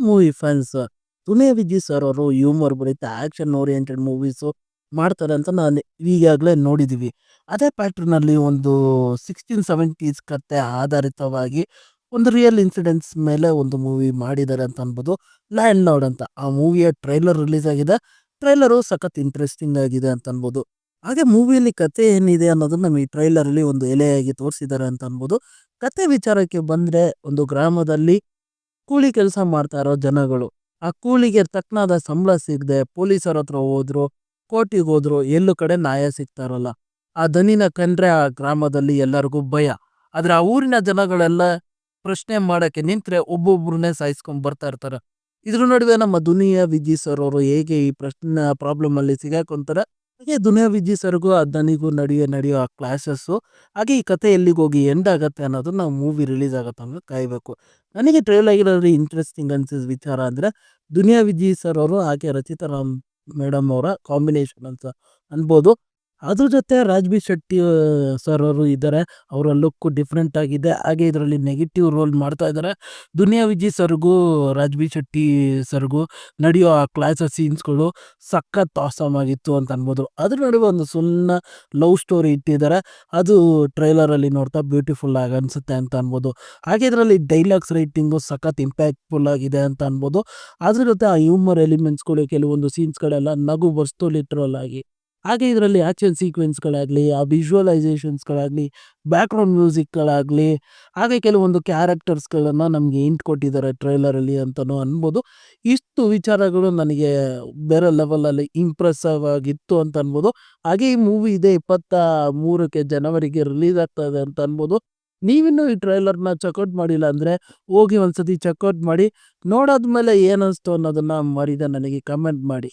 Movie fans. Duniya Vijay sir ಅವರು humour ಭರಿತ action oriented movies ಮಾಡ್ತಾರೆ ಅಂತ ನಾನು ಈಗಾಗಲೇ ನೋಡಿದ್ದೀವಿ. ಅದೇ ಪ್ಯಾಟರ್ನಲ್ಲಿ ಒಂದು 1670s ಕತೆ ಆಧಾರಿತವಾಗಿ ಒಂದು ರಿಯಲ್ ಇನ್ಸಿಡೆಂಟ್ಸ್ ಮೇಲೆ ಒಂದು ಮೂವಿ ಮಾಡಿದ್ದಾರೆ ಅಂತ ಅನ್ಬೋದು. ಲ್ಯಾಂಡ್ ಲಾರ್ಡ್ ಅಂತ. ಆ ಮೂವಿಯ ಟ್ರೈಲರ್ ರಿಲೀಸ್ ಆಗಿದೆ. ಟ್ರೈಲರು ಸಖತ್ ಇಂಟ್ರೆಸ್ಟಿಂಗ್ ಆಗಿದೆ ಅಂತ ಅನ್ಬೋದು. ಹಾಗೆ ಮೂವಿಯಲ್ಲಿ ಕತೆ ಏನಿದೆ ಅನ್ನೋದನ್ನ ನಮಗೆ ಟ್ರೈಲರಲ್ಲಿ ಒಂದು ಎಲೆಯಾಗಿ ತೋರಿಸಿದ್ದಾರೆ ಅಂತ ಅನ್ಬೋದು. ಕತೆ ವಿಚಾರಕ್ಕೆ ಬಂದ್ರೆ ಒಂದು ಗ್ರಾಮದಲ್ಲಿ ಕೂಲಿ ಕೆಲಸ ಮಾಡ್ತಾ ಇರೋ ಜನಗಳು ಆ ಕೂಲಿಗೆ ತಕ್ಕನಾದ ಸಂಬಳ ಸಿಗದೆ ಪೊಲೀಸರ ಹತ್ರ ಹೋದ್ರು, ಕೋರ್ಟಿಗೆ ಹೋದ್ರು, ಎಲ್ಲೂ ಕಡೆ ನ್ಯಾಯ ಸಿಗ್ತಾ ಇರಲ್ಲ. ಆ ದನಿನ ಕಂಡ್ರೆ ಆ ಗ್ರಾಮದಲ್ಲಿ ಎಲ್ಲರಿಗೂ ಭಯ. ಆದ್ರೆ ಆ ಊರಿನ ಜನಗಳೆಲ್ಲ ಪ್ರಶ್ನೆ ಮಾಡಕ್ಕೆ ನಿಂತ್ರೆ ಒಬ್ಬೊಬ್ರನ್ನೇ ಸಾಯಿಸ್ಕೊಂಡ್ ಬರ್ತಾ ಇರ್ತಾರೆ. ಇದ್ರ ನಡುವೆ ನಮ್ಮ ದುನಿಯಾ ವಿಜಯ್ ಸರ್ ಅವರು ಹೇಗೆ ಈ ಪ್ರಶ್ನೆ ಪ್ರಾಬ್ಲಮ್ ಅಲ್ಲಿ ಸಿಗಾಕೊಂತಾರೆ, ಹಾಗೆ ದುನಿಯಾ ವಿಜಯ್ ಸರ್ಗೂ ಆ ದನಿಗೂ ನಡೆಯೋ ಆ ಕ್ಲಾಸಸ್ಸು, ಹಾಗೆ ಈ ಕತೆ ಎಲ್ಲಿಗೆ ಹೋಗಿ ಎಂಡ್ ಆಗತ್ತೆ ಅನ್ನೋದು ನಾವು ಮೂವಿ ರಿಲೀಸ್ ಆಗತ್ತೆ ಅಂದ್ರೆ ಕಾಯ್ಬೇಕು. ನನಗೆ ಟ್ರೈಲ್ ಆಗಿರೋದ್ರಲ್ಲಿ ಇಂಟ್ರೆಸ್ಟಿಂಗ್ ಅನ್ಸಿದ ವಿಚಾರ ಅಂದ್ರೆ ದುನಿಯಾ ವಿಜಯ್ ಸರ್ ಅವರು ಹಾಗೆ ರಚಿತಾ ರಾಮ್ ಮೇಡಮ್ ಅವರ ಕಾಂಬಿನೇಷನ್ ಅಂತ ಅನ್ಬೋದು. ಅದ್ರ ಜೊತೆ ರಾಜ್ಬಿ ಶೆಟ್ಟಿ ಸರ್ ಅವರು ಇದ್ದಾರೆ. ಅವರ ಲುಕ್ ಡಿಫ್ರೆಂಟ್ ಆಗಿದೆ. ಹಾಗೆ ಇದರಲ್ಲಿ ನೆಗೆಟಿವ್ ರೋಲ್ ಮಾಡ್ತಾ ಇದ್ದಾರೆ. ದುನಿಯಾ ವಿಜಯ್ ಸರ್ಗೂ ರಾಜ್ಬಿ ಶೆಟ್ಟಿ ಸರ್ಗೂ ನಡೆಯೋ ಆ ಕ್ಲಾಸಸ್ ಸೀನ್ಸ್ಗಳು ಸಖತ್ ಆಸಮ್ ಆಗಿತ್ತು ಅಂತ ಅನ್ಬೋದು. ಅದ್ರ ನಡುವೆ ಒಂದು ಸಣ್ಣ ಲವ್ ಸ್ಟೋರಿ ಇಟ್ಟಿದ್ದಾರೆ. ಅದು ಟ್ರೈಲರಲ್ಲಿ ನೋಡ್ತಾ ಬ್ಯೂಟಿಫುಲ್ ಆಗಿ ಅನ್ಸುತ್ತೆ ಅಂತ ಅನ್ಬೋದು. ಹಾಗೆ ಇದರಲ್ಲಿ ಡೈಲಾಗ್ಸ್ ರೈಟಿಂಗು ಸಖತ್ ಇಂಪ್ಯಾಕ್ಟ್ಫುಲ್ ಆಗಿದೆ ಅಂತ ಅನ್ಬೋದು. ಅದ್ರ ಜೊತೆ ಆ ಹ್ಯೂಮರ್ ಎಲಿಮೆಂಟ್ಸ್ಗಳು ಕೆಲವೊಂದು ಸೀನ್ಸ್ಗಳೆಲ್ಲ ನಗು ಬರ್ಸ್ತು ಲಿಟ್ರಲ್ ಆಗಿ. ಹಾಗೆ ಇದರಲ್ಲಿ ಆಕ್ಷನ್ ಸೀಕ್ವೆನ್ಸ್ಗಳಾಗಲಿ, ಆ ವಿಜುವಲೈಸೇಷನ್ಸ್ಗಳಾಗಲಿ, ಬ್ಯಾಕ್ಗ್ರೌಂಡ್ ಮ್ಯೂಸಿಕ್ಗಳಾಗಲಿ, ಹಾಗೆ ಕೆಲವೊಂದು ಕ್ಯಾರೆಕ್ಟರ್ಸ್ಗಳನ್ನು ನಮಗೆ ಹಿಂಟ್ ಕೊಟ್ಟಿದ್ದಾರೆ ಟ್ರೈಲರಲ್ಲಿ ಅಂತಲೂ ಅನ್ಬೋದು. ಇಷ್ಟು ವಿಚಾರಗಳು ನನಗೆ ಬೇರೆ ಲೆವೆಲಲ್ಲಿ ಇಂಪ್ರೆಸಿವ್ ಆಗಿತ್ತು ಅಂತ ಅನ್ಬೋದು. ಹಾಗೆ ಈ ಮೂವಿ ಇದೆ 23ಕ್ಕೆ ಜನವರಿಗೆ ರಿಲೀಸ್ ಆಗ್ತಾ ಇದೆ ಅಂತ ಅನ್ಬೋದು. ನೀವಿನ್ನೂ ಈ ಟ್ರೈಲರ್ನ ಚೆಕ್ಔಟ್ ಮಾಡಿಲ್ಲ ಅಂದರೆ ಹೋಗಿ ಒಂದ್ಸತಿ ಚೆಕ್ಔಟ್ ಮಾಡಿ. ನೋಡಾದ್ಮೇಲೆ ಏನಿಸ್ತು ಅನ್ನೋದನ್ನು ಮರೀದೆ ನನಗೆ ಕಮೆಂಟ್ ಮಾಡಿ.